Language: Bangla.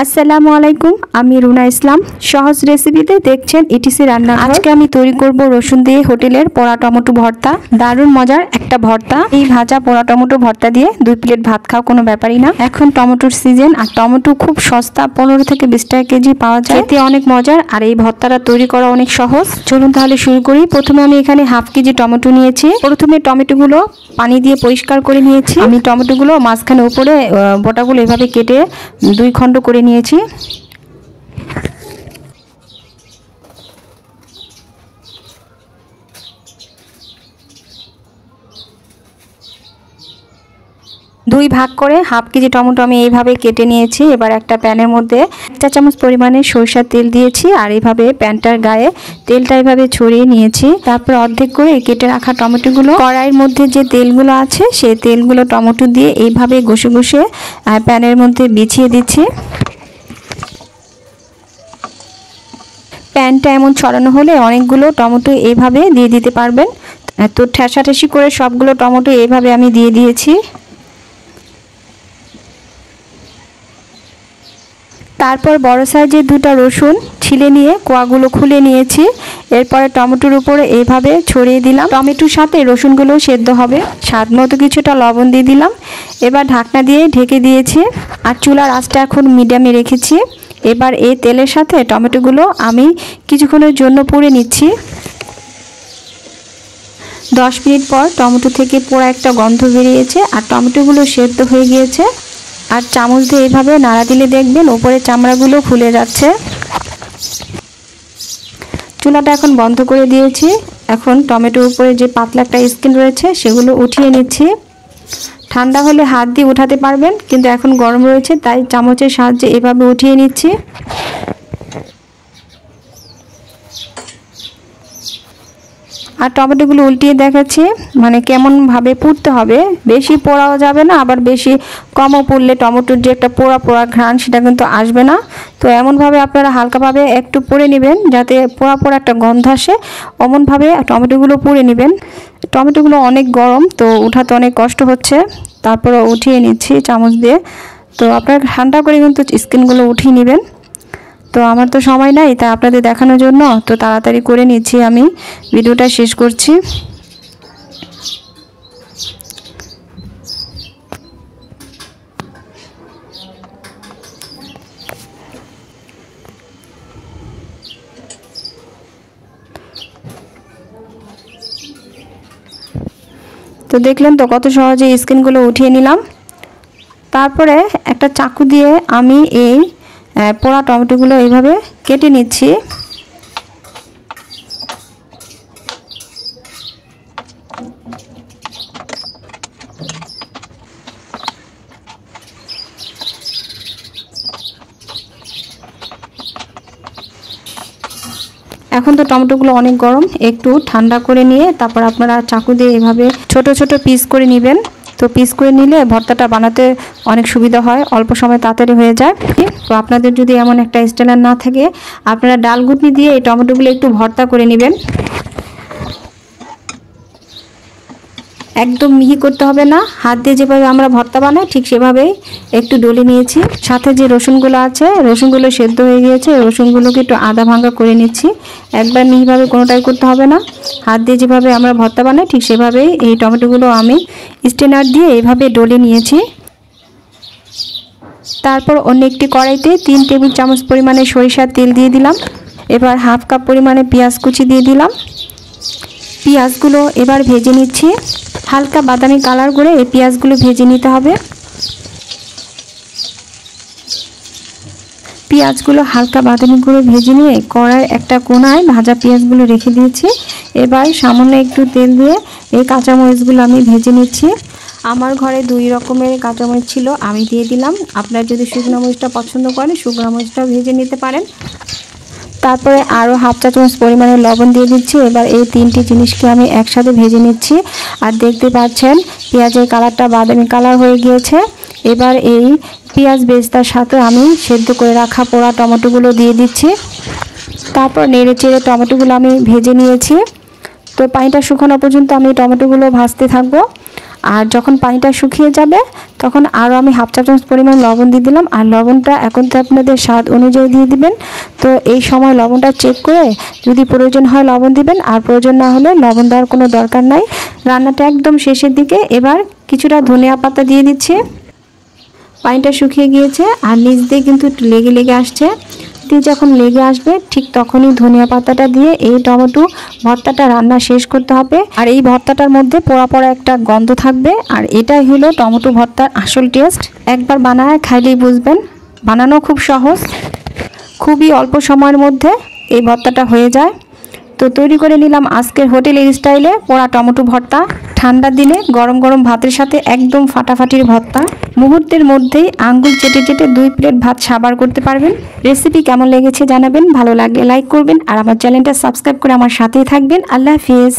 আসসালামু আলাইকুম, আমি রুনা ইসলাম। সহজ রেসিপিতে দেখছেন ইটিসি রান্না। আজকে আমি তৈরি করব রসুন দিয়ে হোটেলের পোড়া টমেটো ভর্তা। দারুণ মজার একটা ভর্তা। এই ভাজা পোড়া টমেটো ভর্তা দিয়ে 2 প্লেট ভাত খাওয়া কোনো ব্যাপারই না। এখন টমেটোর সিজন, আর টমেটো খুব সস্তা, 15 থেকে 20 টাকা কেজি পাওয়া যায়। এতে অনেক মজার, আর এই ভর্তাটা তৈরি করা অনেক সহজ। চলুন তাহলে শুরু করি। প্রথমে আমি এখানে হাফ কেজি টমেটো নিয়েছি। প্রথমে টমেটোগুলো পানি দিয়ে পরিষ্কার করে নিয়েছি। আমি টমেটোগুলো মাঝখানে উপরে বোটাগুলো এভাবে কেটে 2 খণ্ড করে নিয়েছি। দুই ভাগ করে হাফ কেজি টমেটো আমি এইভাবে কেটে নিয়েছি। এবার একটা প্যানের মধ্যে 1 চা চামচ পরিমাণে সরিষার তেল দিয়েছি, আর এইভাবে প্যানটার গায়ে তেলটা এইভাবে ছড়িয়ে নিয়েছি। তারপর অর্ধেক করে কেটে রাখা টমেটোগুলো কড়াইয়ের মধ্যে যে তেলগুলো আছে সেই তেলগুলো টমেটো দিয়ে এইভাবে ঘষে ঘষে প্যানের মধ্যে বিছিয়ে দিচ্ছি। প্যানটা এমন ছড়ানো হলে অনেকগুলো টমেটো এইভাবে দিয়ে দিতে পারবেন। তো ঠেসাঠেসি করে সবগুলো টমেটো এইভাবে আমি দিয়ে দিয়েছি। তারপর বড় সাইজের 2টা রসুন ছিলে নিয়ে কোয়াগুলো খুলে নিয়েছি। এরপরে টমেটোর উপরে এইভাবে ছড়িয়ে দিলাম। টমেটোর সাথে রসুনগুলো সেদ্ধ হবে। স্বাদ মতো কিছুটা লবণ দিয়ে দিলাম। এবার ঢাকনা দিয়ে ঢেকে দিয়েছি, আর চুলার আঁচটা এখন মিডিয়ামে রেখেছি। এবার এই তেলের সাথে টমেটোগুলো আমি কিছুক্ষণের জন্য পুড়ে নিচ্ছি। 10 মিনিট পর টমেটো থেকে পোড়া একটা গন্ধ বেরিয়েছে, আর টমেটোগুলো সেদ্ধ হয়ে গিয়েছে। আর চামচ দিয়ে এইভাবে নাড়া দিলে দেখবেন উপরে চামড়াগুলো খুলে যাচ্ছে। চুলাটা এখন বন্ধ করে দিয়েছি। এখন টমেটোর উপরে যে পাতলা একটা স্কিন রয়েছে সেগুলো উঠিয়ে নিচ্ছি। ঠান্ডা হলে হাত দিয়ে উঠাতে পারবেন, কিন্তু এখন গরম রয়েছে তাই চামচের সাহায্যে এভাবে উঠিয়ে নিচ্ছি। আর টমেটোগুলো উল্টিয়ে দেখাচ্ছি, মানে কেমনভাবে পুড়তে হবে। বেশি পোড়াও যাবে না, আবার বেশি কমও পুড়লে টমেটোর যে একটা পোড়া পোড়া ঘ্রাণ সেটা কিন্তু আসবে না। তো এমনভাবে আপনারা হালকাভাবে একটু পুড়ে নেবেন, যাতে পোড়া পোড়া একটা গন্ধ আসে। অমনভাবে টমেটোগুলো পুড়ে নেবেন। টমেটোগুলো অনেক গরম, তো উঠাতে অনেক কষ্ট হচ্ছে। তারপরে উঠিয়ে নিচ্ছি চামচ দিয়ে। তো আপনারা ঠান্ডা করে কিন্তু স্কিনগুলো উঠিয়ে নেবেন। তো আমার তো সময় নাই, তাই আপনাদের দেখানোর জন্য তো তাড়াতাড়ি করে নিচ্ছি। আমি ভিডিওটা শেষ করছি। তো দেখলেন তো কত সহজে স্কিনগুলো উঠিয়ে নিলাম। তারপরে একটা চাকু দিয়ে আমি এই পোড়া টমেটোগুলো এইভাবে কেটে নিচ্ছি। এখন তো টমেটোগুলো অনেক গরম, একটু ঠান্ডা করে নিয়ে তারপর আপনারা চাকু দিয়ে এভাবে ছোট ছোট পিস করে নেবেন। তো পিস করে নিলে ভর্তাটা বানাতে অনেক সুবিধা হয়, অল্প সময় তাড়াতাড়ি হয়ে যায়। তো আপনাদের যদি এমন একটা স্টাইলার না থাকে, আপনারা ডাল ঘুটনি দিয়ে এই টমেটোগুলো একটু ভর্তা করে নেবেন। একদম মিহি করতে হবে না, হাত দিয়ে যেভাবে আমরা ভর্তা বানাই ঠিক সেভাবেই একটু ডলে নিয়েছি। সাথে যে রসুনগুলো আছে, রসুনগুলো সেদ্ধ হয়ে গিয়েছে, রসুনগুলোকে একটু আধা ভাঙা করে নিচ্ছি। একবার মিহিভাবে কোনোটাই করতে হবে না, হাত দিয়ে যেভাবে আমরা ভর্তা বানাই ঠিক সেভাবেই এই টমেটোগুলো আমি স্ট্রেনার দিয়ে এইভাবে ডলে নিয়েছি। তারপর অন্য একটি কড়াইতে 3 টেবিল চামচ পরিমাণে সরিষার তেল দিয়ে দিলাম। এবার হাফ কাপ পরিমাণে পেঁয়াজ কুচি দিয়ে দিলাম। পেঁয়াজগুলো এবার ভেজে নিচ্ছি। হালকা বাদামি কালার করে এই পেঁয়াজগুলো ভেজে নিতে হবে। পেঁয়াজগুলো হালকা বাদামি করে ভেজে নিয়ে কড়াইয়ের একটা কোণায় ভাজা পেঁয়াজগুলো রেখে দিয়েছি। এবার সামান্য একটু তেল দিয়ে এই কাঁচামরিচগুলো আমি ভেজে নিচ্ছি। আমার ঘরে 2 রকমের কাঁচামরিচ ছিল, আমি দিয়ে দিলাম। আপনারা যদি শুকনো মরিচটা পছন্দ করেন শুকনো মরিচটা ভেজে নিতে পারেন। তারপরে আরও হাফ চা চামচ পরিমাণে লবণ দিয়ে দিচ্ছি। এবার এই 3টি জিনিসকে আমি একসাথে ভেজে নিচ্ছি। আর দেখতে পাচ্ছেন পেঁয়াজের কালারটা বাদামি কালার হয়ে গিয়েছে। এবার এই পেঁয়াজ বেরেস্তার সাথে আমি সেদ্ধ করে রাখা পোড়া টমেটোগুলো দিয়ে দিচ্ছি। তারপর নেড়ে চেড়ে টমেটোগুলো আমি ভেজে নিয়েছি। তো পানিটা শুকানো পর্যন্ত আমি টমেটোগুলো ভাজতে থাকবো। আর যখন পানিটা শুকিয়ে যাবে তখন আরও আমি হাফ চা চামচ পরিমাণ লবণ দিয়ে দিলাম। আর লবণটা এখন তো আপনাদের স্বাদ অনুযায়ী দিয়ে দিবেন। তো এই সময় লবণটা চেক করে যদি প্রয়োজন হয় লবণ দিবেন, আর প্রয়োজন না হলে লবণ দেওয়ার কোনো দরকার নাই। রান্নাটা একদম শেষের দিকে। এবার কিছুটা ধনিয়া পাতা দিয়ে দিচ্ছি। পানিটা শুকিয়ে গিয়েছে আর নিচ দিয়ে কিন্তু একটু লেগে লেগে আসছে। দিয়ে যখন লেগে আসবে ঠিক তখনই ধনিয়া পাতাটা দিয়ে এই টমেটো ভর্তাটা রান্না শেষ করতে হবে। আর এই ভর্তাটার মধ্যে পোড়া পোড়া একটা গন্ধ থাকবে, আর এটাই হলো টমেটো ভর্তার আসল টেস্ট। একবার বানায় খাইলেই বুঝবেন। বানানো খুব সহজ, খুবই অল্প সময়ের মধ্যে এই ভর্তাটা হয়ে যায়। তো তৈরি করে নিলাম আজকের হোটেলের স্টাইলে পোড়া টমেটো ভর্তা। ঠান্ডার দিনে গরম গরম ভাতের সাথে একদম ফাটাফাটির ভর্তা। মুহূর্তের মধ্যেই আঙ্গুল চেটে চেটে 2 প্লেট ভাত সাবার করতে পারবেন। রেসিপি কেমন লেগেছে জানাবেন, ভালো লাগলে লাইক করবেন আর আমার চ্যানেলটা সাবস্ক্রাইব করে আমার সাথেই থাকবেন। আল্লাহ হাফিজ।